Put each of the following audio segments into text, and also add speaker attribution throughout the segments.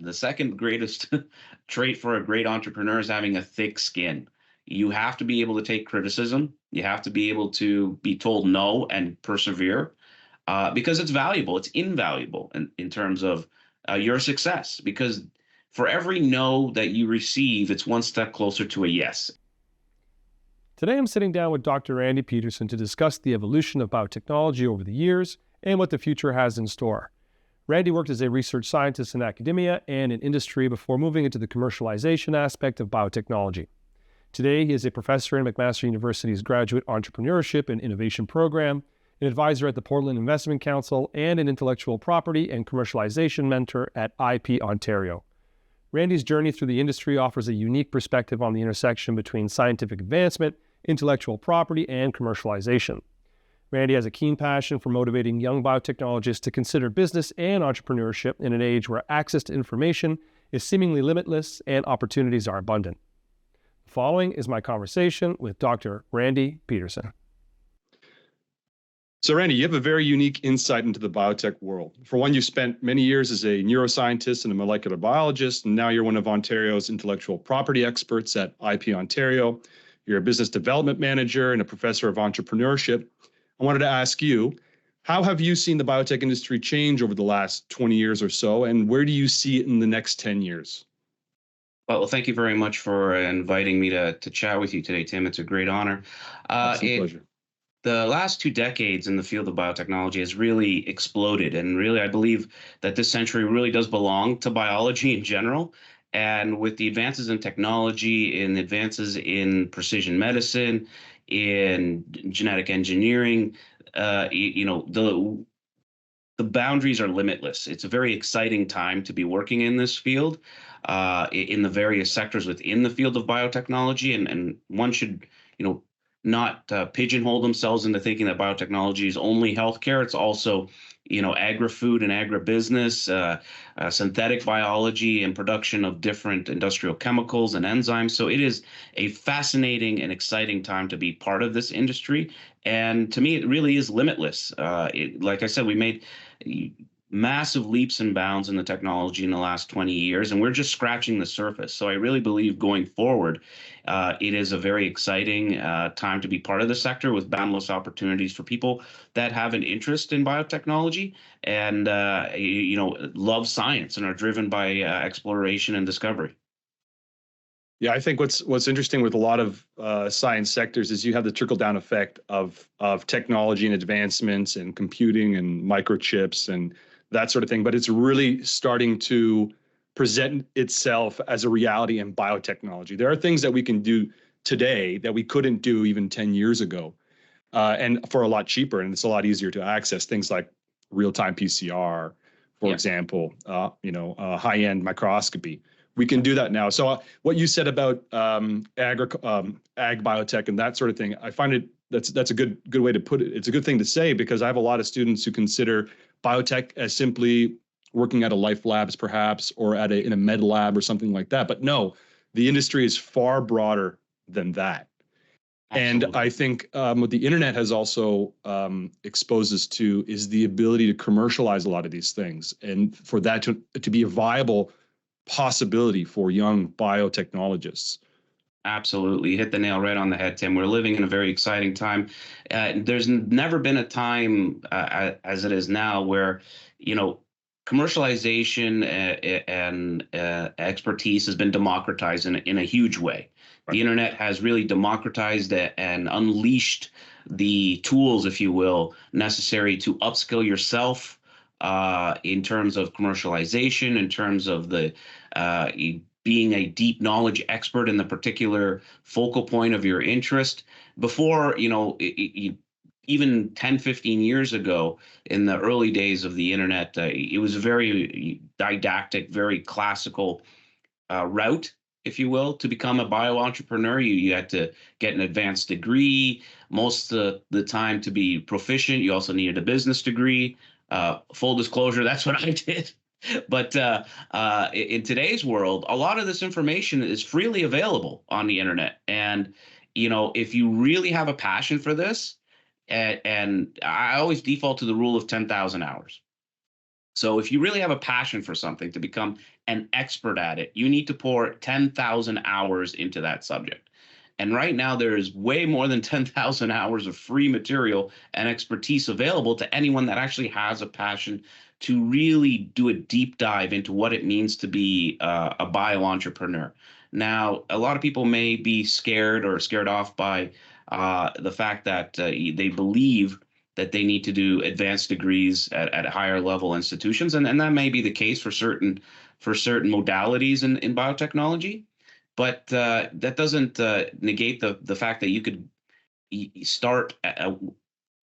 Speaker 1: the second greatest trait for a great entrepreneur is having a thick skin. You have to be able to take criticism. You have to be able to be told no and persevere, because it's valuable. It's invaluable in terms of your success. Because for every no that you receive, it's one step closer to a yes.
Speaker 2: Today I'm sitting down with Dr. Randy Peterson to discuss the evolution of biotechnology over the years and what the future has in store. Randy worked as a research scientist in academia and in industry before moving into the commercialization aspect of biotechnology. Today, he is a professor in McMaster University's Graduate Entrepreneurship and Innovation Program, an advisor at the Portland Investment Council, and an intellectual property and commercialization mentor at IP Ontario. Randy's journey through the industry offers a unique perspective on the intersection between scientific advancement, intellectual property, and commercialization. Randy has a keen passion for motivating young biotechnologists to consider business and entrepreneurship in an age where access to information is seemingly limitless and opportunities are abundant. The following is my conversation with Dr. Randy Peterson.
Speaker 3: So Randy, you have a very unique insight into the biotech world. For one, you spent many years as a neuroscientist and a molecular biologist, and now you're one of Ontario's intellectual property experts at IP Ontario. You're a business development manager and a professor of entrepreneurship. I wanted to ask you, how have you seen the biotech industry change over the last 20 years or so, and where do you see it in the next 10 years?
Speaker 1: Well, thank you very much for inviting me to chat with you today, Tim. It's a great honor.
Speaker 3: Absolute pleasure.
Speaker 1: The last 2 decades in the field of biotechnology has really exploded. And really, I believe that this century really does belong to biology in general. And with the advances in technology, in advances in precision medicine, in genetic engineering, the boundaries are limitless. It's a very exciting time to be working in this field, in the various sectors within the field of biotechnology. And one should, not pigeonhole themselves into thinking that biotechnology is only healthcare. It's also, agri-food and agribusiness, synthetic biology and production of different industrial chemicals and enzymes. So it is a fascinating and exciting time to be part of this industry. And to me, it really is limitless. Like I said, we made massive leaps and bounds in the technology in the last 20 years, and we're just scratching the surface. So I really believe going forward, it is a very exciting time to be part of the sector with boundless opportunities for people that have an interest in biotechnology and, love science and are driven by exploration and discovery.
Speaker 3: Yeah, I think what's interesting with a lot of science sectors is you have the trickle-down effect of technology and advancements and computing and microchips and that sort of thing. But it's really starting to present itself as a reality in biotechnology. There are things that we can do today that we couldn't do even 10 years ago, and for a lot cheaper, and it's a lot easier to access. Things like real-time PCR, for example, high-end microscopy. We can do that now. So what you said about ag biotech and that sort of thing, I find that's a good way to put it. It's a good thing to say because I have a lot of students who consider biotech as simply working at a Life Labs perhaps, or in a med lab or something like that. But no, the industry is far broader than that. Absolutely. And I think what the internet has also exposed us to is the ability to commercialize a lot of these things, and for that to be a viable possibility for young biotechnologists.
Speaker 1: Absolutely. You hit the nail right on the head, Tim. We're living in a very exciting time. There's never been a time as it is now where, commercialization and expertise has been democratized in a huge way. Right. The internet has really democratized and unleashed the tools, if you will, necessary to upskill yourself in terms of commercialization, in terms of the being a deep knowledge expert in the particular focal point of your interest. Before, even 10, 15 years ago, in the early days of the internet, it was a very didactic, very classical route, if you will, to become a bio-entrepreneur. You had to get an advanced degree. Most of the time, to be proficient, you also needed a business degree. Full disclosure, that's what I did. But in today's world, a lot of this information is freely available on the internet. And, if you really have a passion for this, and I always default to the rule of 10,000 hours. So if you really have a passion for something to become an expert at it, you need to pour 10,000 hours into that subject. And right now, there is way more than 10,000 hours of free material and expertise available to anyone that actually has a passion to really do a deep dive into what it means to be a bio entrepreneur. Now, a lot of people may be scared or scared off by the fact that they believe that they need to do advanced degrees at higher level institutions, and that may be the case for certain modalities in biotechnology, but that doesn't negate the fact that you could start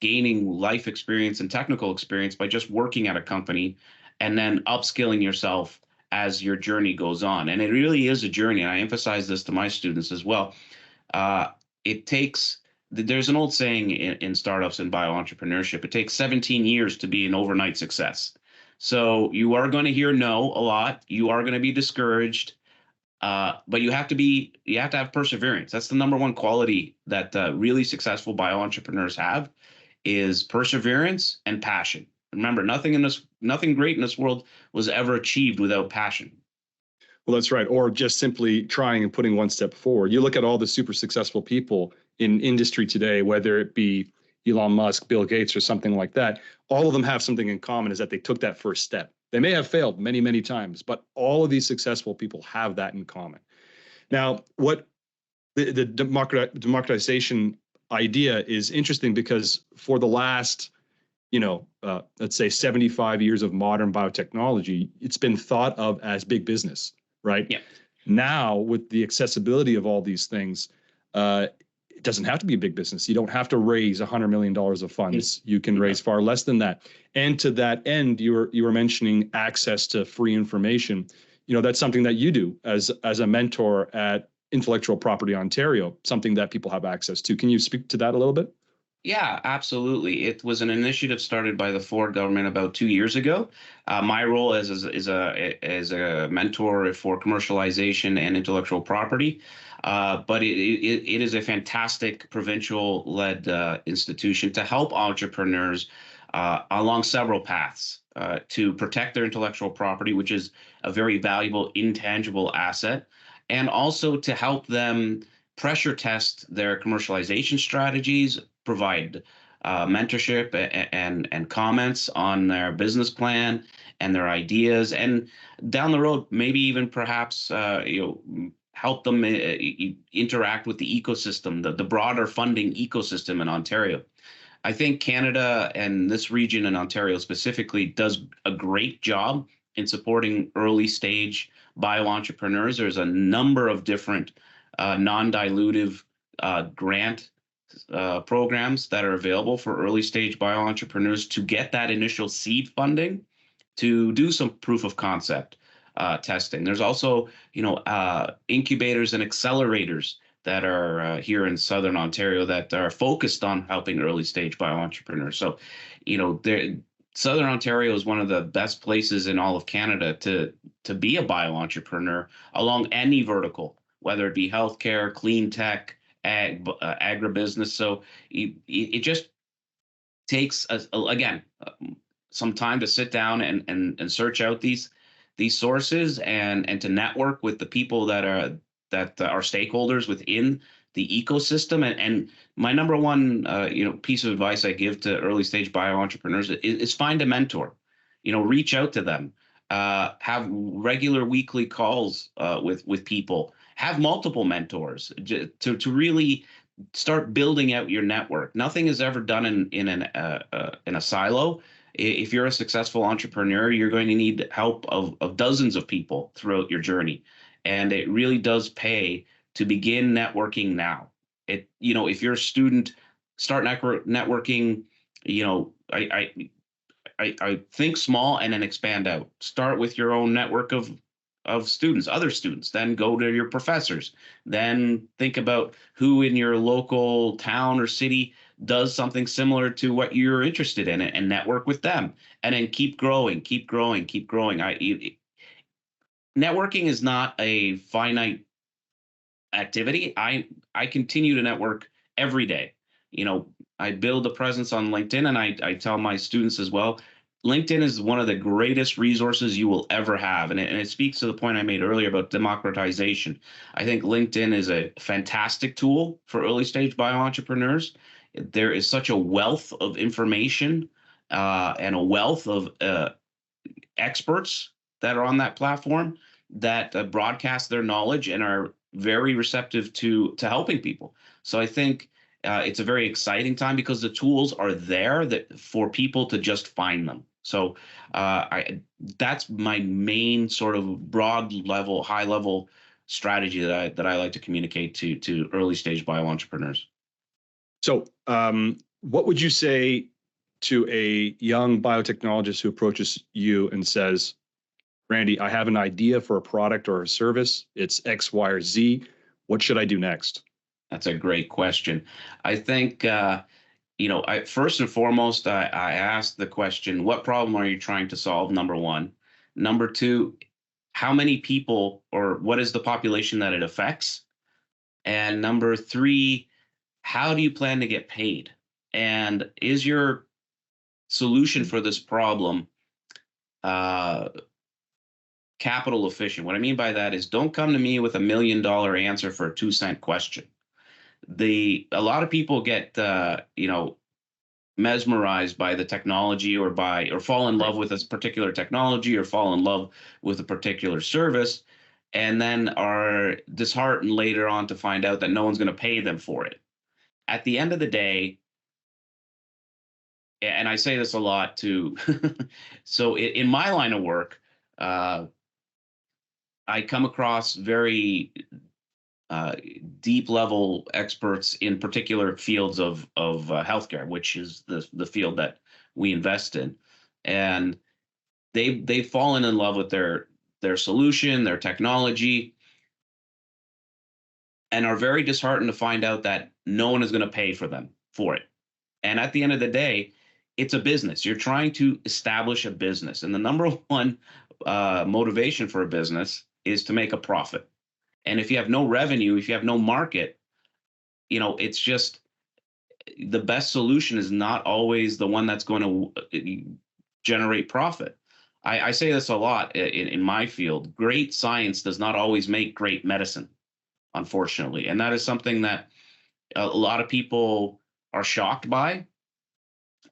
Speaker 1: gaining life experience and technical experience by just working at a company and then upskilling yourself as your journey goes on. And it really is a journey. And I emphasize this to my students as well. Uh, it takes There's an old saying in startups and bio entrepreneurship, it takes 17 years to be an overnight success. So you are going to hear no a lot. You are going to be discouraged. But you have to have perseverance. That's the number one quality that really successful bio entrepreneurs have, is perseverance and passion. Remember, nothing great in this world was ever achieved without passion.
Speaker 3: Well, that's right. Or just simply trying and putting one step forward. You look at all the super successful people in industry today, whether it be Elon Musk, Bill Gates, or something like that, all of them have something in common, is that they took that first step. They may have failed many, many times, but all of these successful people have that in common. Now, what the democratization idea is interesting, because for the last, let's say 75 years of modern biotechnology, it's been thought of as big business, right?
Speaker 1: Yeah.
Speaker 3: Now, with the accessibility of all these things, it doesn't have to be a big business. You don't have to raise $100 million of funds. You can raise far less than that. And to that end, you were mentioning access to free information. That's something that you do as a mentor at Intellectual Property Ontario, something that people have access to. Can you speak to that a little bit?
Speaker 1: Yeah, absolutely. It was an initiative started by the Ford government about 2 years ago. My role as a mentor for commercialization and intellectual property, but it is a fantastic provincial-led institution to help entrepreneurs along several paths to protect their intellectual property, which is a very valuable intangible asset, and also to help them pressure test their commercialization strategies, provide mentorship and comments on their business plan and their ideas, and down the road, maybe even perhaps help them interact with the ecosystem, the broader funding ecosystem in Ontario. I think Canada, and this region in Ontario specifically, does a great job in supporting early stage bio entrepreneurs. There's a number of different non-dilutive grant programs that are available for early stage bio entrepreneurs to get that initial seed funding to do some proof of concept testing. There's also, incubators and accelerators that are here in Southern Ontario that are focused on helping early stage bio entrepreneurs. So, Southern Ontario is one of the best places in all of Canada to be a bio entrepreneur along any vertical, whether it be healthcare, clean tech, agribusiness. So it just takes again some time to sit down and search out these sources and to network with the people that are stakeholders within the ecosystem. And my number one piece of advice I give to early stage bio entrepreneurs is find a mentor. Reach out to them. Have regular weekly calls with people. Have multiple mentors to really start building out your network. Nothing is ever done in a silo. If you're a successful entrepreneur, you're going to need help of dozens of people throughout your journey, and it really does pay to begin networking now. If you're a student, start networking. I think small and then expand out. Start with your own network of students, other students, then go to your professors, then think about who in your local town or city does something similar to what you're interested in, and network with them, and then keep growing. Networking is not a finite activity. I continue to network every day. I build a presence on LinkedIn, and I tell my students as well, LinkedIn is one of the greatest resources you will ever have. And it speaks to the point I made earlier about democratization. I think LinkedIn is a fantastic tool for early stage bio entrepreneurs. There is such a wealth of information and a wealth of experts that are on that platform that broadcast their knowledge and are very receptive to helping people. So I think it's a very exciting time because the tools are there that for people to just find them. So that's my main sort of broad level, high level strategy that I like to communicate to early stage bio entrepreneurs.
Speaker 3: So, what would you say to a young biotechnologist who approaches you and says, Randy, I have an idea for a product or a service. It's X, Y, or Z. What should I do next?
Speaker 1: That's a great question. I think first and foremost, I asked the question, what problem are you trying to solve? Number one. Number two, how many people or what is the population that it affects? And number three, how do you plan to get paid? And is your solution for this problem capital efficient? What I mean by that is don't come to me with $1 million answer for a 2-cent question. A lot of people get mesmerized by the technology or fall in love with this particular technology or fall in love with a particular service and then are disheartened later on to find out that no one's going to pay them for it. At the end of the day, and I say this a lot too, so in my line of work, I come across very deep level experts in particular fields of healthcare, which is the field that we invest in, and they've fallen in love with their solution, their technology, and are very disheartened to find out that no one is going to pay for them for it. And at the end of the day, it's a business. You're trying to establish a business, and the number one motivation for a business is to make a profit. And if you have no revenue, if you have no market, it's just the best solution is not always the one that's going to generate profit. I say this a lot in my field. Great science does not always make great medicine, unfortunately. And that is something that a lot of people are shocked by.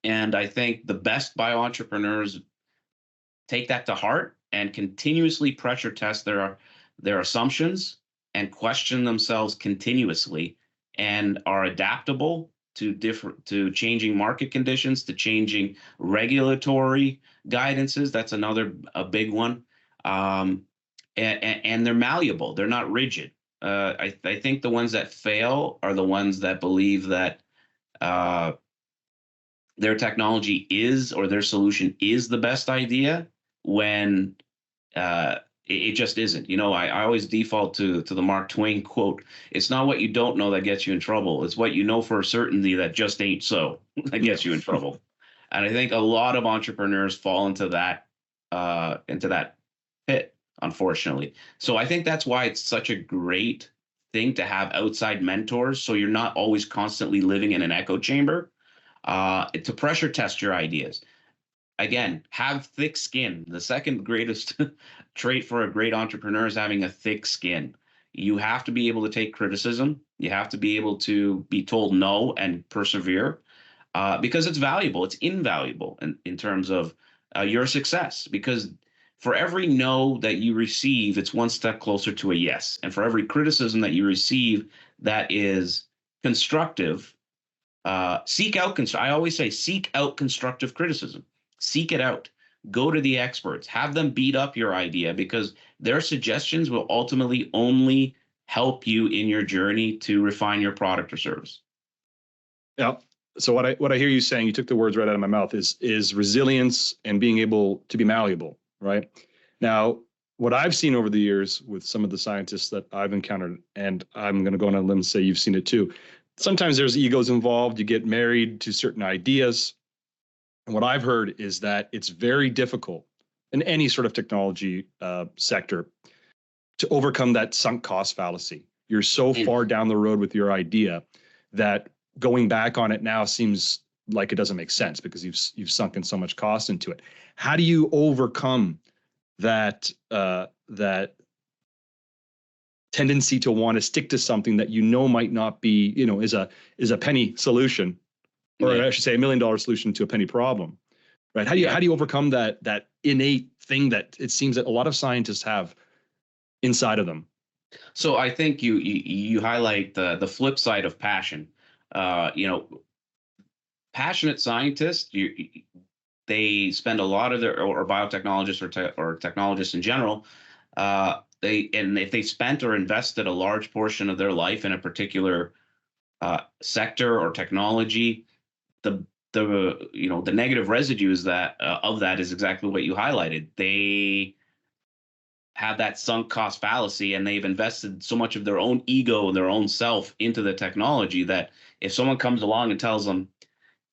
Speaker 1: And I think the best bio entrepreneurs take that to heart and continuously pressure test their assumptions and question themselves continuously and are adaptable to changing market conditions, to changing regulatory guidances. That's a big one. And they're malleable. They're not rigid. I think the ones that fail are the ones that believe that their technology is or their solution is the best idea when it just isn't. I always default to the Mark Twain quote. It's not what you don't know that gets you in trouble. It's what you know for a certainty that just ain't so that gets you in trouble. And I think a lot of entrepreneurs fall into that pit, unfortunately. So I think that's why it's such a great thing to have outside mentors. So you're not always constantly living in an echo chamber to pressure test your ideas. Again, have thick skin. The second greatest trait for a great entrepreneur is having a thick skin. You have to be able to take criticism. You have to be able to be told no and persevere because it's valuable. It's invaluable in terms of your success, because for every no that you receive, it's one step closer to a yes. And for every criticism that you receive that is constructive, seek out. I always say seek out constructive criticism. Seek it out. Go to the experts. Have them beat up your idea because their suggestions will ultimately only help you in your journey to refine your product or service.
Speaker 3: Yeah. So what I hear you saying, you took the words right out of my mouth, is resilience and being able to be malleable, right? Now, what I've seen over the years with some of the scientists that I've encountered, and I'm going to go on a limb and say you've seen it too. Sometimes there's egos involved. You get married to certain ideas. And what I've heard is that it's very difficult in any sort of technology sector to overcome that sunk cost fallacy. You're so far down the road with your idea that going back on it now seems like it doesn't make sense because you've sunk in so much cost into it. How do you overcome that tendency to want to stick to something that might not be, is a penny solution, or
Speaker 1: Yeah.
Speaker 3: I should say $1 million solution to a penny problem, right? How do you overcome that innate thing that it seems that a lot of scientists have inside of them?
Speaker 1: So I think you highlight the flip side of passion. You know, passionate scientists, they spend a lot of their, or biotechnologists, or technologists in general, and if they spent or invested a large portion of their life in a particular sector or technology, the the negative residues that of that is exactly what you highlighted. They have that sunk cost fallacy, and they've invested so much of their own ego and their own self into the technology that if someone comes along and tells them,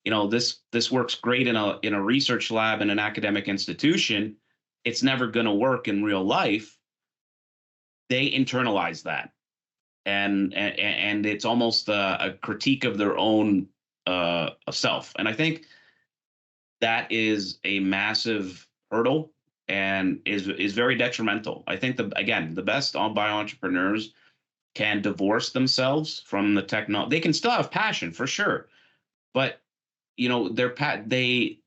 Speaker 1: this works great in a research lab in an academic institution, it's never going to work in real life. They internalize that, and it's almost a critique of their own self. And I think that is a massive hurdle and is very detrimental. I think the best bio entrepreneurs can divorce themselves from the technology. They can still have passion for sure, but they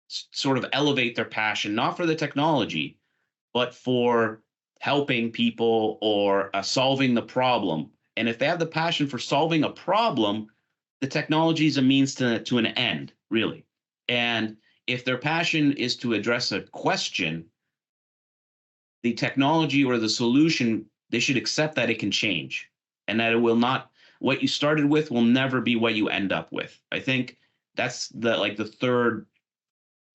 Speaker 1: sort of elevate their passion not for the technology, but for helping people or solving the problem. And if they have the passion for solving a problem, the technology is a means to an end, really. And if their passion is to address a question, the technology or the solution, they should accept that it can change, and that it will not, what you started with will never be what you end up with. I think that's the third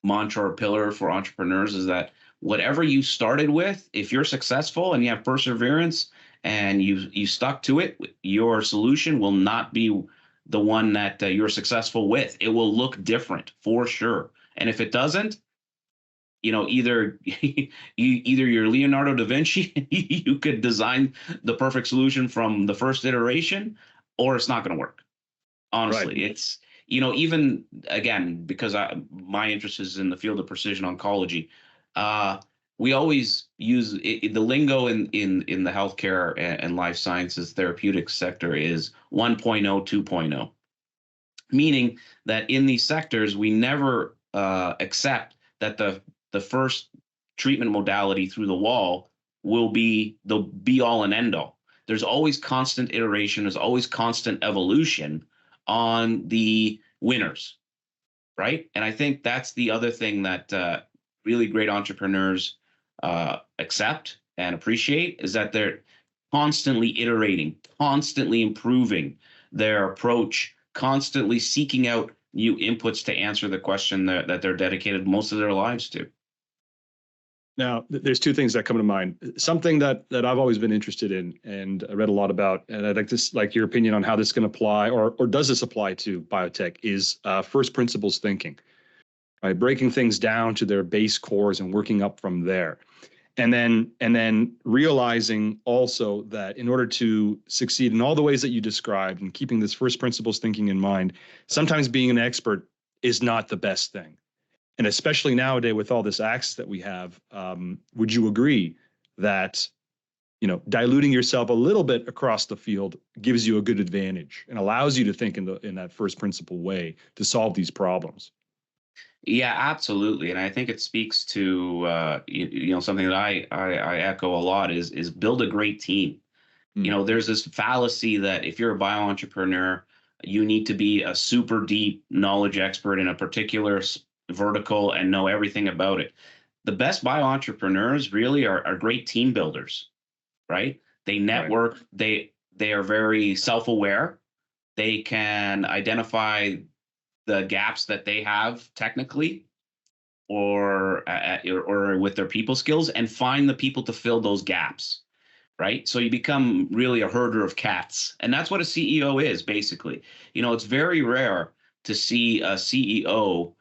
Speaker 1: mantra or pillar for entrepreneurs, is that whatever you started with, if you're successful and you have perseverance and you stuck to it, your solution will not be the one that you're successful with. It will look different for sure. And if it doesn't, either either you're Leonardo da Vinci, you could design the perfect solution from the first iteration, or it's not going to work. Honestly,
Speaker 3: Right.
Speaker 1: it's even again, because my interest is in the field of precision oncology. We always use the lingo in the healthcare and life sciences therapeutics sector is 1.0, 2.0, meaning that in these sectors we never accept that the first treatment modality through the wall will be the be all and end all. There's always constant iteration. There's always constant evolution on the winners, right? And I think that's the other thing that really great entrepreneurs accept and appreciate, is that they're constantly iterating, constantly improving their approach, constantly seeking out new inputs to answer the question that they're dedicated most of their lives to.
Speaker 3: Now, there's two things that come to mind. Something that I've always been interested in, and I read a lot about, and I'd like your opinion on how this can apply, or does this apply to biotech, is first principles thinking, right? Breaking things down to their base cores and working up from there. And then realizing also that in order to succeed in all the ways that you described, and keeping this first principles thinking in mind, sometimes being an expert is not the best thing. And especially nowadays with all this access that we have, would you agree that diluting yourself a little bit across the field gives you a good advantage and allows you to think in that first principle way to solve these problems?
Speaker 1: Yeah, absolutely. And I think it speaks to something that I echo a lot is build a great team.
Speaker 3: Mm.
Speaker 1: There's this fallacy that if you're a bio entrepreneur, you need to be a super deep knowledge expert in a particular vertical and know everything about it. The best bio entrepreneurs really are great team builders, right? They
Speaker 3: Right.
Speaker 1: network, they are very self-aware. They can identify the gaps that they have technically or with their people skills, and find the people to fill those gaps, right? So you become really a herder of cats. And that's what a CEO is, basically. It's very rare to see a CEO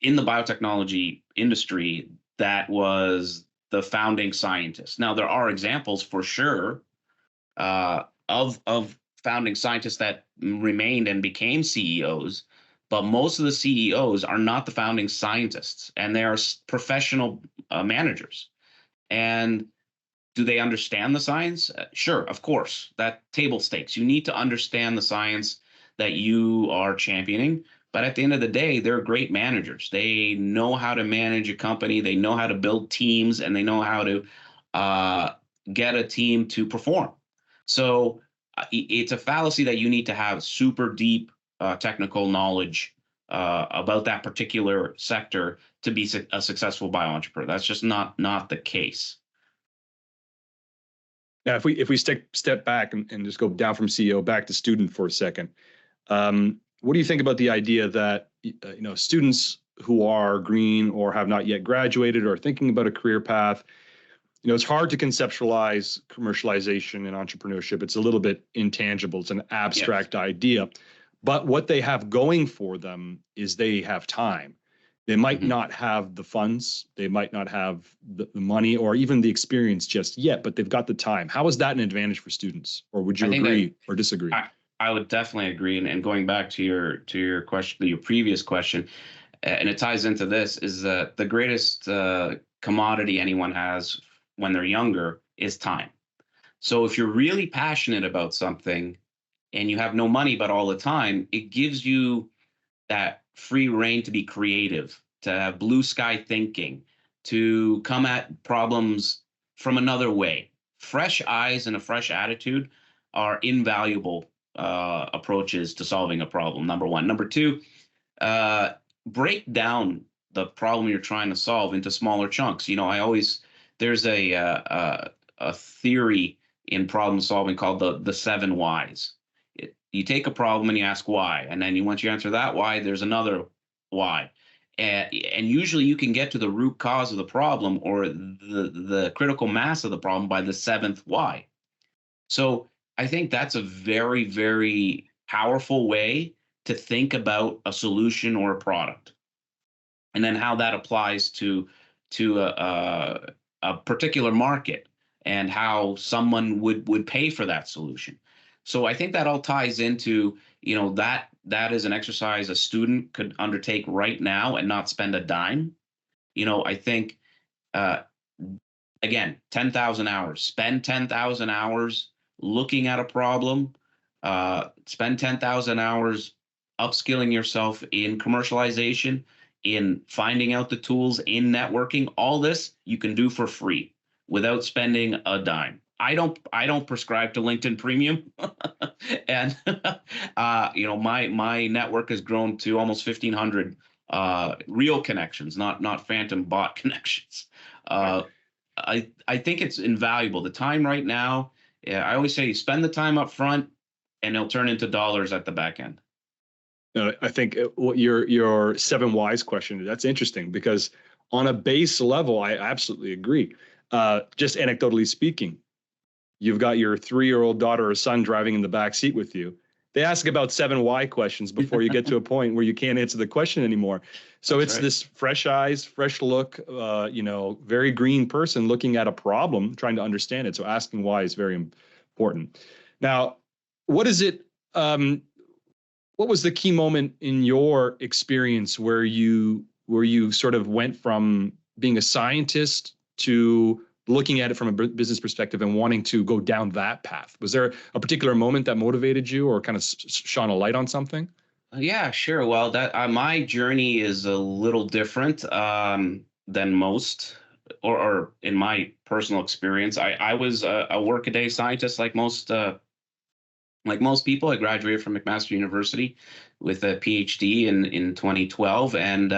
Speaker 1: in the biotechnology industry that was the founding scientist. Now, there are examples for sure of founding scientists that remained and became CEOs, but most of the CEOs are not the founding scientists, and they are professional managers. And do they understand the science? Sure, of course. That table stakes. You need to understand the science that you are championing. But at the end of the day, they're great managers. They know how to manage a company. They know how to build teams, and they know how to get a team to perform. So it's a fallacy that you need to have super deep technical knowledge about that particular sector to be a successful bio-entrepreneur. That's just not the case.
Speaker 3: Now, if we step back and just go down from CEO back to student for a second, what do you think about the idea that students who are green or have not yet graduated or thinking about a career path, it's hard to conceptualize commercialization and entrepreneurship. It's a little bit intangible. It's an abstract idea, but what they have going for them is they have time. They might not have the funds, they might not have the money or even the experience just yet, but they've got the time. How is that an advantage for students? Or would you agree or disagree?
Speaker 1: I would definitely agree. And going back to your question, your previous question, and it ties into this, is that the greatest commodity anyone has when they're younger is time. So if you're really passionate about something and you have no money but all the time, it gives you that free reign to be creative, to have blue sky thinking, to come at problems from another way. Fresh eyes and a fresh attitude are invaluable approaches to solving a problem, number one. Number two, break down the problem you're trying to solve into smaller chunks. There's a theory in problem solving called the 7 whys. You take a problem and you ask why, and then once you answer that why, there's another why, and usually you can get to the root cause of the problem or the critical mass of the problem by the 7th why. So I think that's a very, very powerful way to think about a solution or a product, and then how that applies to a particular market and how someone would pay for that solution. So I think that all ties into, that is an exercise a student could undertake right now and not spend a dime. I think, again, 10,000 hours, spend 10,000 hours looking at a problem, spend 10,000 hours upskilling yourself in commercialization, in finding out the tools, in networking. All this you can do for free without spending a dime. I don't prescribe to LinkedIn Premium, and my network has grown to almost 1,500 real connections, not phantom bot connections. I think it's invaluable. The time right now, I always say, spend the time up front, and it'll turn into dollars at the back end.
Speaker 3: I think what your 7 whys question, that's interesting, because on a base level, I absolutely agree. Just anecdotally speaking, you've got your 3-year-old daughter or son driving in the back seat with you. They ask about 7 why questions before you get to a point where you can't answer the question anymore. So That's right. This fresh eyes, fresh look, very green person looking at a problem, trying to understand it. So asking why is very important. Now, what is it? What was the key moment in your experience where you sort of went from being a scientist to looking at it from a business perspective and wanting to go down that path? Was there a particular moment that motivated you or kind of shone a light on something?
Speaker 1: Yeah, sure. Well, that my journey is a little different than most, or in my personal experience. I was a workaday scientist like most people. I graduated from McMaster University with a PhD in 2012, and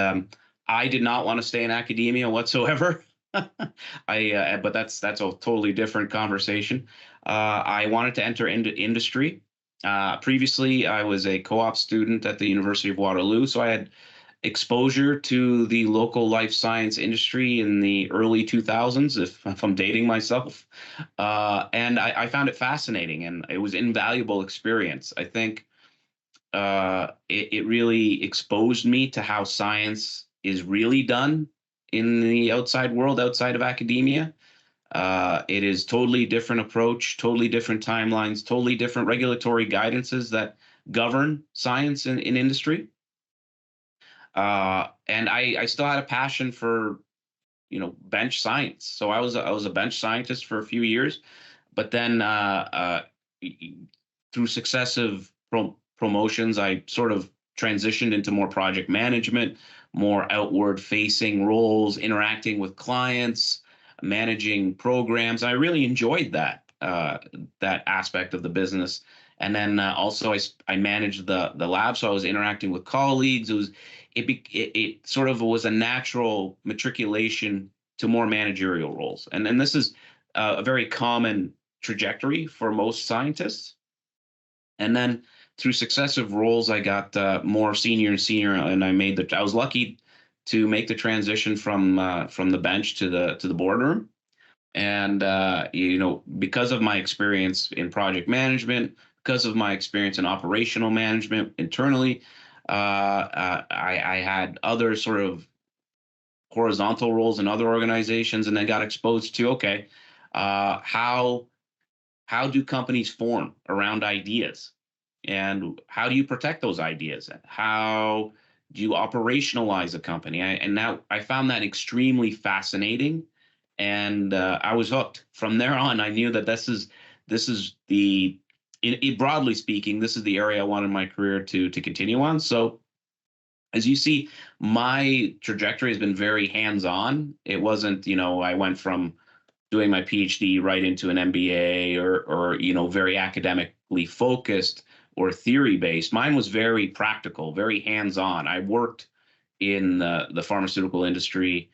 Speaker 1: I did not want to stay in academia whatsoever. But that's a totally different conversation. I wanted to enter into industry. Previously, I was a co-op student at the University of Waterloo, so I had exposure to the local life science industry in the early 2000s, if I'm dating myself. And I found it fascinating, and it was an invaluable experience. I think it really exposed me to how science is really done in the outside world, outside of academia. It is totally different approach, totally different timelines, totally different regulatory guidances that govern science in industry. And I still had a passion for, bench science. So I was a bench scientist for a few years, but then through successive promotions, I sort of transitioned into more project management, more outward facing roles, interacting with clients, managing programs. I really enjoyed that aspect of the business. And then also I managed the lab, so I was interacting with colleagues. It sort of was a natural matriculation to more managerial roles, and this is a very common trajectory for most scientists. And then through successive roles, I got more senior and senior, and I was lucky to make the transition from the bench to the boardroom. And because of my experience in project management, because of my experience in operational management internally, I had other sort of horizontal roles in other organizations, and then got exposed to, okay, how do companies form around ideas, and how do you protect those ideas? How do you operationalize a company? And now I found that extremely fascinating, and I was hooked. From there on, I knew that this is broadly speaking, this is the area I wanted my career to continue on. So as you see, my trajectory has been very hands-on. It wasn't, I went from doing my PhD right into an MBA, or very academically focused or theory based. Mine was very practical, very hands-on. I worked in the pharmaceutical industry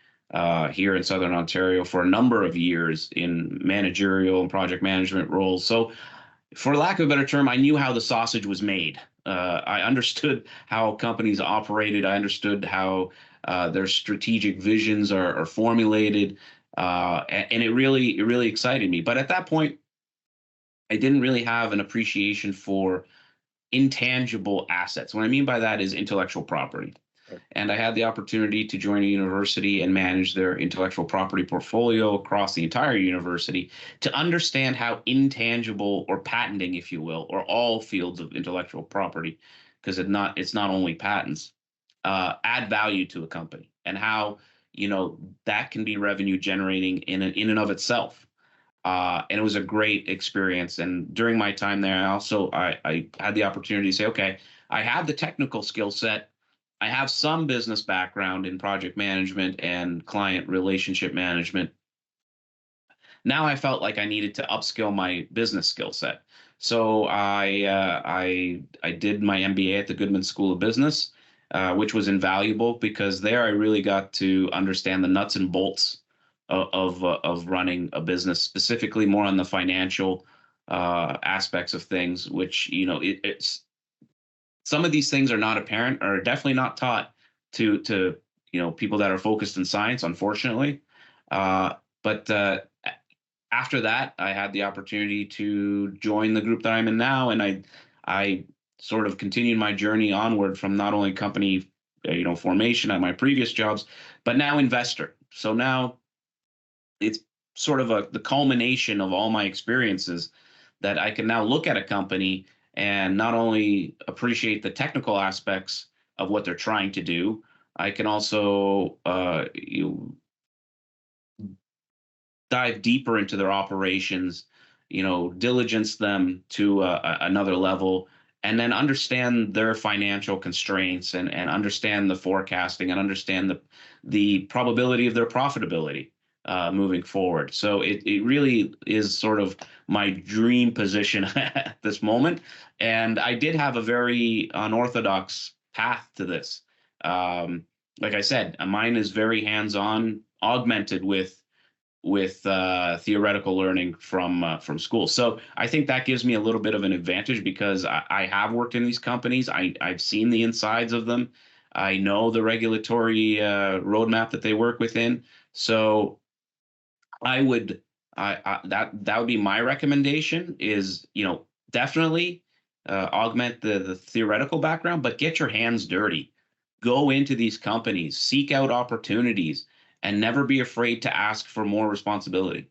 Speaker 1: here in Southern Ontario for a number of years in managerial and project management roles. So, for lack of a better term, I knew how the sausage was made. I understood how companies operated. I understood how their strategic visions are formulated, and it really excited me. But at that point, I didn't really have an appreciation for intangible assets. What I mean by that is intellectual property. And I had the opportunity to join a university and manage their intellectual property portfolio across the entire university, to understand how intangible, or patenting, if you will, or all fields of intellectual property, because it's not only patents, add value to a company, and how that can be revenue generating in and of itself. And it was a great experience. And during my time there, I had the opportunity to say, okay, I have the technical skill set. I have some business background in project management and client relationship management. Now I felt like I needed to upskill my business skill set. So I did my MBA at the Goodman School of Business, which was invaluable, because there I really got to understand the nuts and bolts of running a business, specifically more on the financial aspects of things, which it's some of these things are not apparent, or definitely not taught to people that are focused in science, unfortunately. But after that, I had the opportunity to join the group that I'm in now, and I sort of continued my journey onward from not only company formation at my previous jobs, but now investor. So now it's sort of the culmination of all my experiences, that I can now look at a company and not only appreciate the technical aspects of what they're trying to do, I can also dive deeper into their operations, diligence them to another level, and then understand their financial constraints, and understand the forecasting, and understand the probability of their profitability moving forward. So it really is sort of my dream position at this moment. And I did have a very unorthodox path to this. Like I said, mine is very hands-on, augmented with theoretical learning from school. So I think that gives me a little bit of an advantage, because I have worked in these companies. I've seen the insides of them. I know the regulatory roadmap that they work within. So that would be my recommendation, is definitely augment the theoretical background, but get your hands dirty. Go into these companies, seek out opportunities, and never be afraid to ask for more responsibility.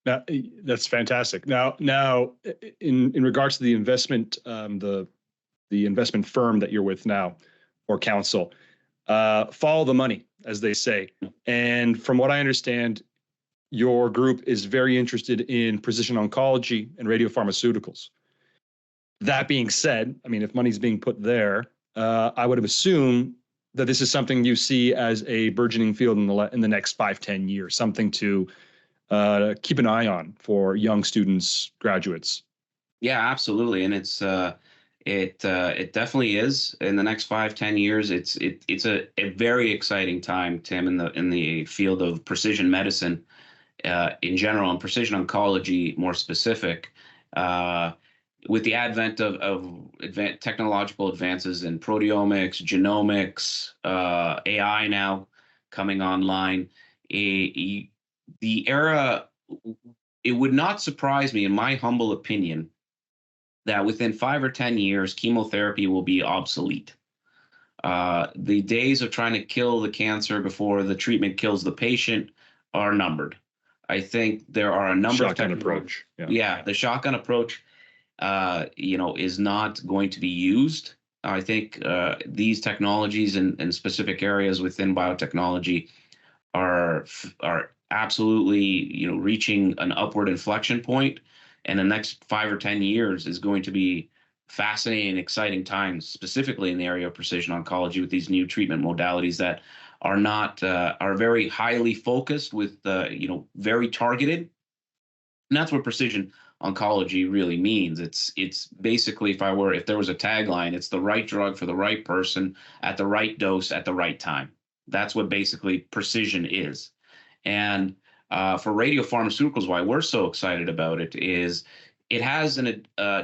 Speaker 3: Now, that's fantastic. Now, in regards to the investment, the investment firm that you're with now, or counsel, follow the money, as they say. And from what I understand, your group is very interested in precision oncology and radiopharmaceuticals. That being said, I mean, if money's being put there, I would have assumed that this is something you see as a burgeoning field in the next 5-10 years, something to keep an eye on for young students, graduates.
Speaker 1: Yeah, absolutely, and it definitely is in the next 5-10 years. It's a very exciting time, Tim, in the field of precision medicine in general, and precision oncology more specific. With the advent of technological advances in proteomics, genomics, AI now coming online, the era, it would not surprise me, in my humble opinion, that within 5 or 10 years, chemotherapy will be obsolete. The days of trying to kill the cancer before the treatment kills the patient are numbered. I think there are a number of
Speaker 3: Shotgun approach.
Speaker 1: Yeah, the shotgun approach, is not going to be used. I think these technologies in specific areas within biotechnology are absolutely, reaching an upward inflection point, and the next 5 or 10 years is going to be fascinating and exciting times, specifically in the area of precision oncology with these new treatment modalities that are very highly focused with very targeted. And that's what precision oncology really means. It's basically, if there was a tagline, it's the right drug for the right person at the right dose at the right time. That's what basically precision is. And for radiopharmaceuticals, why we're so excited about it is it has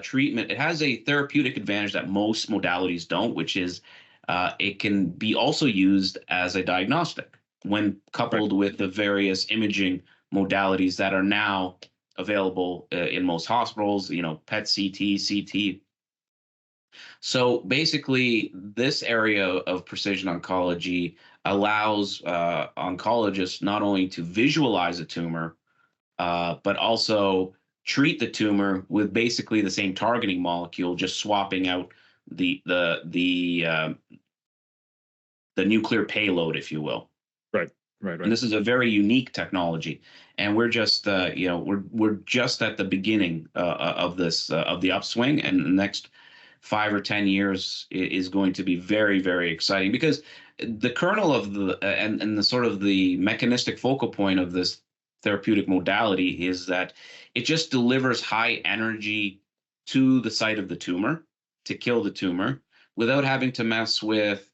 Speaker 1: treatment. It has a therapeutic advantage that most modalities don't, which is it can be also used as a diagnostic when coupled with the various imaging modalities that are now available in most hospitals, PET CT, CT. So basically, this area of precision oncology allows oncologists not only to visualize a tumor, but also treat the tumor with basically the same targeting molecule, just swapping out the nuclear payload, if you will.
Speaker 3: Right.
Speaker 1: And this is a very unique technology, and we're just we're just at the beginning of this of the upswing, and the next 5 or 10 years is going to be very, very exciting, because the kernel of and the sort of the mechanistic focal point of this therapeutic modality is that it just delivers high energy to the site of the tumor to kill the tumor without having to mess with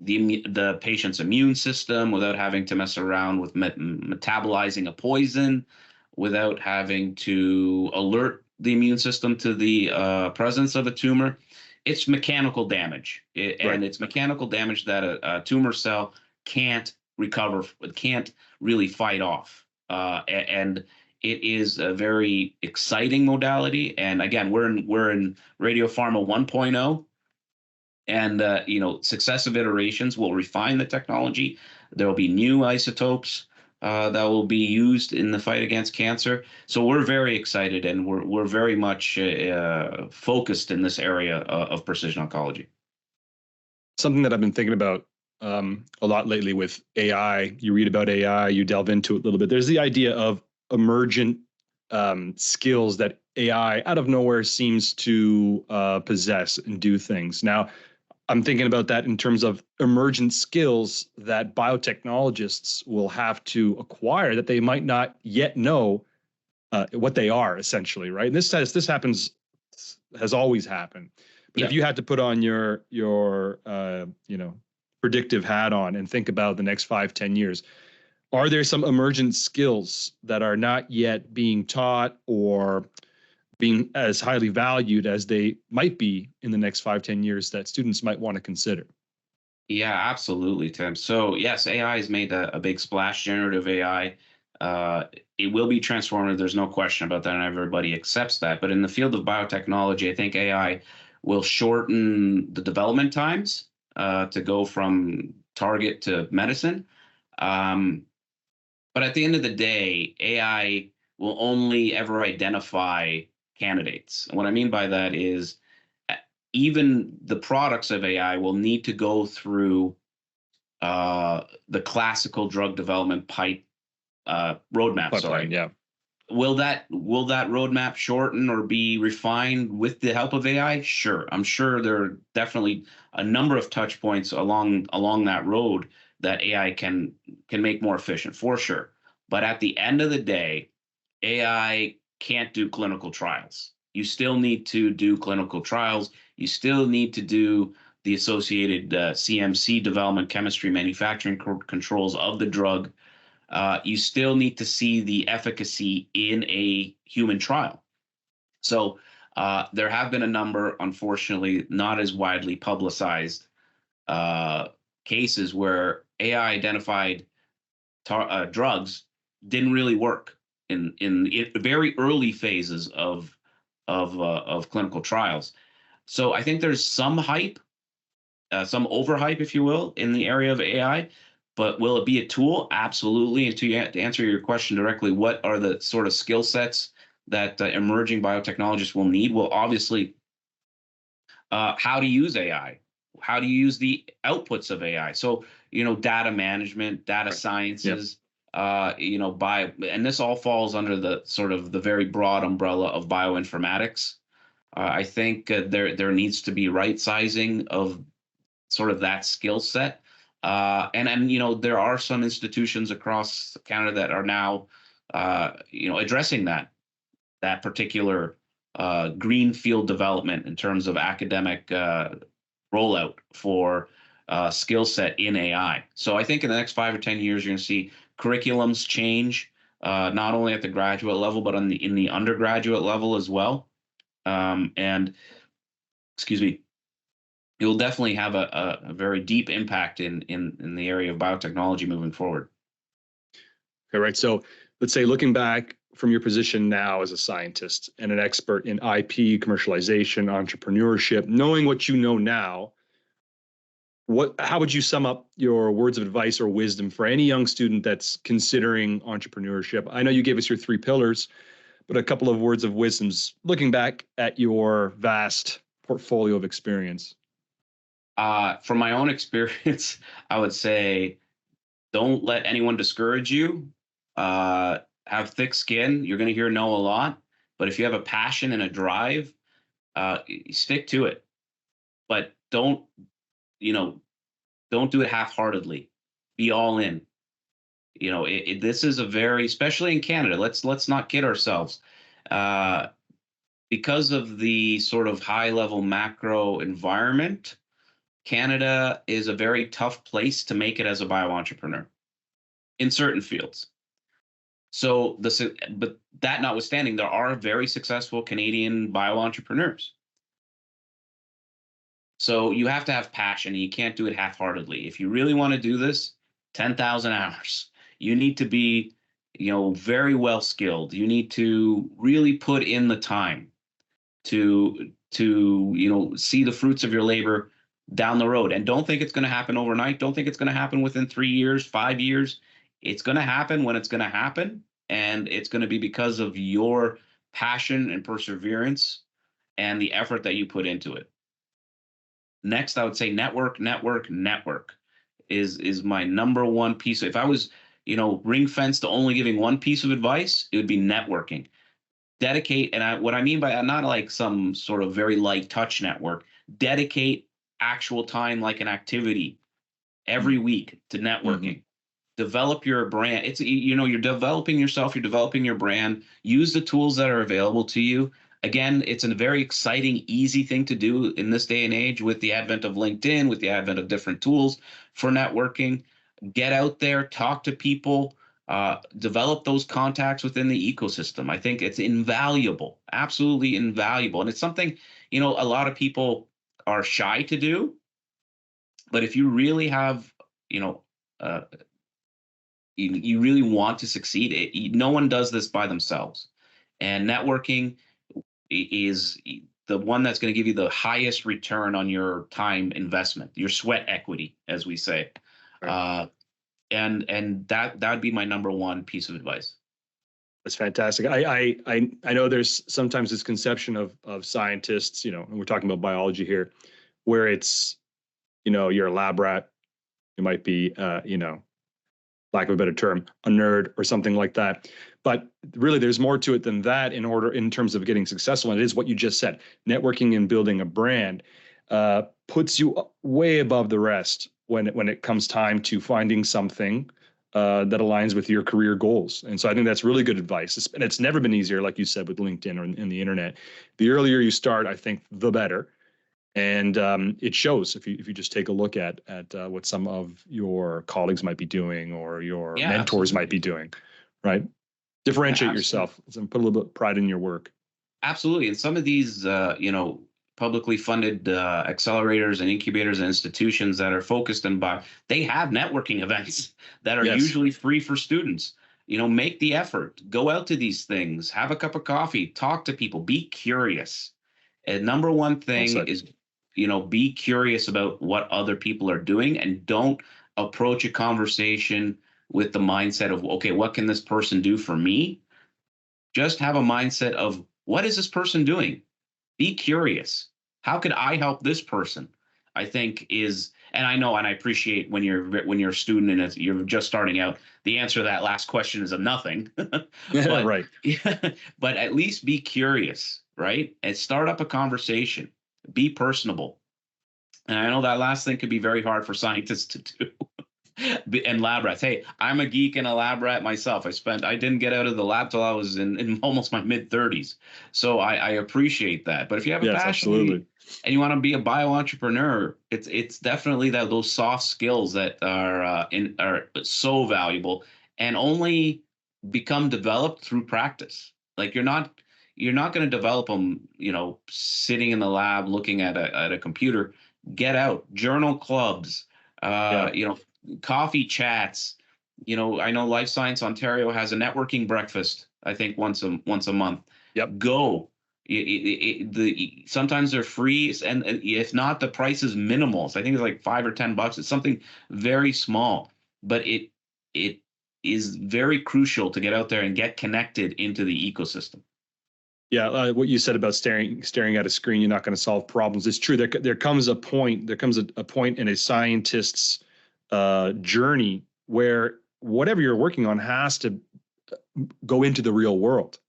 Speaker 1: the patient's immune system, without having to mess around with metabolizing a poison, without having to alert the immune system to the presence of a tumor. It's mechanical damage, and it's mechanical damage that a tumor cell can't recover, can't really fight off. And it is a very exciting modality. And again, we're in radiopharma 1.0. And successive iterations will refine the technology. There will be new isotopes that will be used in the fight against cancer. So we're very excited, and we're very much focused in this area of precision oncology.
Speaker 3: Something that I've been thinking about a lot lately with AI. You read about AI, you delve into it a little bit. There's the idea of emergent skills that AI out of nowhere seems to possess and do things. Now, I'm thinking about that in terms of emergent skills that biotechnologists will have to acquire that they might not yet know what they are, essentially, right? And this has always happened. But if you had to put on your predictive hat on and think about the next 5-10 years, are there some emergent skills that are not yet being taught or being as highly valued as they might be in the next 5-10 years that students might want to consider?
Speaker 1: Yeah, absolutely, Tim. So yes, AI has made a big splash. Generative AI, it will be transformative. There's no question about that, and everybody accepts that. But in the field of biotechnology, I think AI will shorten the development times to go from target to medicine. But at the end of the day, AI will only ever identify candidates. And what I mean by that is even the products of AI will need to go through the classical drug development roadmap.
Speaker 3: Pipeline,
Speaker 1: Sorry.
Speaker 3: yeah.
Speaker 1: Will that roadmap shorten or be refined with the help of AI? Sure. I'm sure there are definitely a number of touch points along that road that AI can make more efficient for sure. But at the end of the day, AI can't do clinical trials. You still need to do clinical trials. You still need to do the associated CMC development, chemistry, manufacturing controls of the drug. You still need to see the efficacy in a human trial. So there have been a number, unfortunately, not as widely publicized cases where AI identified drugs didn't really work in very early phases of clinical trials. So I think there's some hype, some overhype, if you will, in the area of AI. But will it be a tool? Absolutely. And to answer your question directly, what are the sort of skill sets that emerging biotechnologists will need? Well, obviously, how to use AI, how to use the outputs of AI. So, data management, data
Speaker 3: Right. Yep.
Speaker 1: sciences, and this all falls under the sort of the very broad umbrella of bioinformatics. I think there needs to be right sizing of sort of that skill set. And there are some institutions across Canada that are now addressing that particular greenfield development in terms of academic rollout for skill set in AI. So I think in the next 5 or 10 years, you're going to see curriculums change, not only at the graduate level, but in the undergraduate level as well. And excuse me, it will definitely have a very deep impact in the area of biotechnology moving forward.
Speaker 3: Okay, right. So let's say looking back from your position now as a scientist and an expert in IP, commercialization, entrepreneurship, knowing what you know now, how would you sum up your words of advice or wisdom for any young student that's considering entrepreneurship? I know you gave us your 3 pillars, but a couple of words of wisdoms looking back at your vast portfolio of experience.
Speaker 1: From my own experience, I would say don't let anyone discourage you. Have thick skin. You're going to hear no a lot, but if you have a passion and a drive, stick to it. But don't do it half-heartedly. Be all in. This is a very, especially in Canada. Let's not kid ourselves. Because of the sort of high-level macro environment, Canada is a very tough place to make it as a bio-entrepreneur in certain fields. So but that notwithstanding, there are very successful Canadian bio-entrepreneurs. So you have to have passion, and you can't do it half-heartedly. If you really want to do this, 10,000 hours. You need to be, very well skilled. You need to really put in the time to see the fruits of your labor down the road. And don't think it's going to happen overnight. Don't think it's going to happen within 3 years, 5 years. It's going to happen when it's going to happen. And it's going to be because of your passion and perseverance and the effort that you put into it. Next, I would say network is my number one piece. If I was, ring fenced to only giving one piece of advice, it would be networking. Dedicate, and what I mean by not like some sort of very light touch network, dedicate actual time like an activity every week to networking. Mm-hmm. Develop your brand. It's, you're developing yourself, you're developing your brand. Use the tools that are available to you. Again, it's a very exciting, easy thing to do in this day and age with the advent of LinkedIn, with the advent of different tools for networking. Get out there, talk to people, develop those contacts within the ecosystem. I think it's invaluable, absolutely invaluable. And it's something, a lot of people are shy to do. But if you really have, you really want to succeed, no one does this by themselves. And networking is the one that's going to give you the highest return on your time investment, your sweat equity, as we say.
Speaker 3: Right.
Speaker 1: And that would be my number one piece of advice.
Speaker 3: That's fantastic. I know there's sometimes this conception of scientists, and we're talking about biology here, where it's, you're a lab rat. You might be, lack of a better term, a nerd or something like that. But really, there's more to it than that in terms of getting successful. And it is what you just said. Networking and building a brand puts you way above the rest when it comes time to finding something that aligns with your career goals. And so I think that's really good advice. And it's never been easier, like you said, with LinkedIn or in the internet. The earlier you start, I think, the better. And it shows if you just take a look at what some of your colleagues might be doing or your
Speaker 1: Yeah,
Speaker 3: mentors
Speaker 1: absolutely.
Speaker 3: might be doing, right? Differentiate
Speaker 1: Absolutely.
Speaker 3: yourself and put a little bit of pride in your work.
Speaker 1: Absolutely. And some of these, publicly funded accelerators and incubators and institutions that are focused in they have networking events that are
Speaker 3: Yes,
Speaker 1: usually free for students. Make the effort, go out to these things, have a cup of coffee, talk to people, be curious. And number one
Speaker 3: well
Speaker 1: thing
Speaker 3: said.
Speaker 1: is, be curious about what other people are doing, and don't approach a conversation with the mindset of, okay, what can this person do for me? Just have a mindset of, what is this person doing? Be curious. How could I help this person? I think is, and I know, and I appreciate when you're a student and you're just starting out, the answer to that last question is a nothing. but
Speaker 3: Right.
Speaker 1: but at least be curious, right? And start up a conversation. Be personable. And I know that last thing could be very hard for scientists to do. And lab rats. Hey, I'm a geek and a lab rat myself. I didn't get out of the lab till I was in almost my mid 30s. So I appreciate that. But if you have a
Speaker 3: Yes,
Speaker 1: passion and
Speaker 3: absolutely.
Speaker 1: you want to be a bio entrepreneur, it's definitely those soft skills that are so valuable, and only become developed through practice. Like you're not going to develop them, sitting in the lab looking at a computer. Get out, journal clubs,
Speaker 3: Yeah.
Speaker 1: uh, you know, coffee chats. I know Life Science Ontario has a networking breakfast, I think once a month.
Speaker 3: Yep.
Speaker 1: Go. Sometimes they're free, and if not, the price is minimal. So I think it's like $5 or $10. It's something very small, but it is very crucial to get out there and get connected into the ecosystem.
Speaker 3: Yeah, what you said about staring at a screen, you're not going to solve problems. It's true. There comes a point. There comes a point in a scientist's journey where whatever you're working on has to go into the real world,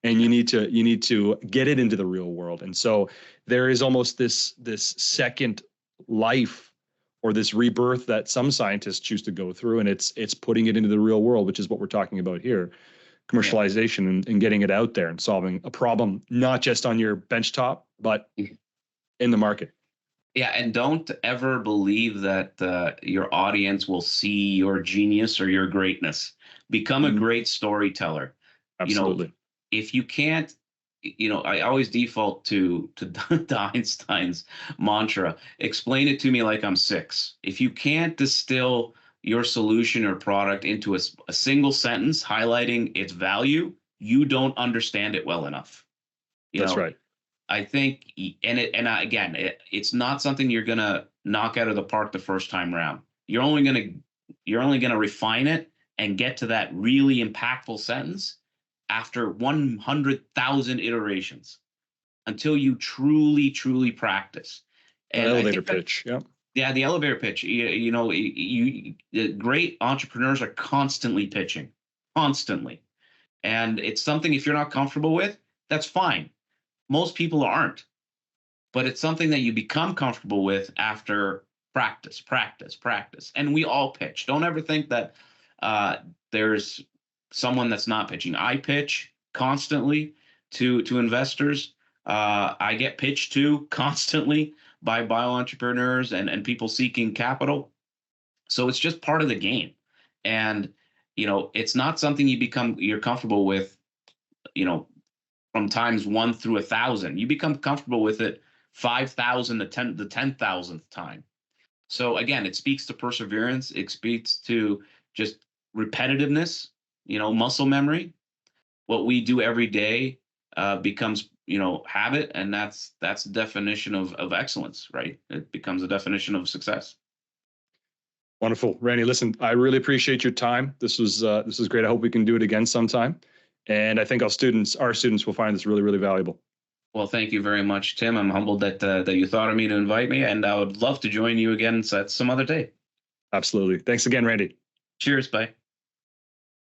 Speaker 3: and
Speaker 1: Yeah.
Speaker 3: you need to get it into the real world. And so there is almost this second life or this rebirth that some scientists choose to go through, and it's putting it into the real world, which is what we're talking about here.
Speaker 1: Yeah.
Speaker 3: Commercialization and getting it out there and solving a problem, not just on your benchtop, but in the market.
Speaker 1: Yeah, and don't ever believe that your audience will see your genius or your greatness. Become a
Speaker 3: Mhm.
Speaker 1: great storyteller. You know,
Speaker 3: Absolutely.
Speaker 1: if you can't, I always default to to Einstein's mantra: explain it to me like I'm six. If you can't distill your solution or product into a single sentence highlighting its value, you don't understand it well enough. You
Speaker 3: That's
Speaker 1: know,
Speaker 3: right.
Speaker 1: I think, again, it's not something you're gonna knock out of the park the first time round. You're only gonna refine it and get to that really impactful sentence after 100,000 iterations, until you truly, truly practice.
Speaker 3: That
Speaker 1: And I
Speaker 3: elevator
Speaker 1: think that,
Speaker 3: pitch. Yeah.
Speaker 1: yeah, the elevator pitch. Great entrepreneurs are constantly pitching, constantly, and it's something, if you're not comfortable with, that's fine. Most people aren't, but it's something that you become comfortable with after practice, practice, practice. And we all pitch. Don't ever think that uh, there's someone that's not pitching. I pitch constantly to investors. I get pitched to constantly by bio entrepreneurs and people seeking capital. So it's just part of the game. And it's not something you're comfortable with, you know, from times 1 through 1,000. You become comfortable with it 5,000 to the 10,000th time. So again, it speaks to perseverance. It speaks to just repetitiveness, muscle memory. What we do every day becomes, habit, and that's the definition of excellence, right? It becomes a definition of success.
Speaker 3: Wonderful, Randy. Listen, I really appreciate your time. This was great. I hope we can do it again sometime. And I think our students will find this really, really valuable.
Speaker 1: Well, thank you very much, Tim. I'm humbled that you thought of me to invite me, and I would love to join you again at some other day.
Speaker 3: Absolutely. Thanks again, Randy.
Speaker 1: Cheers. Bye.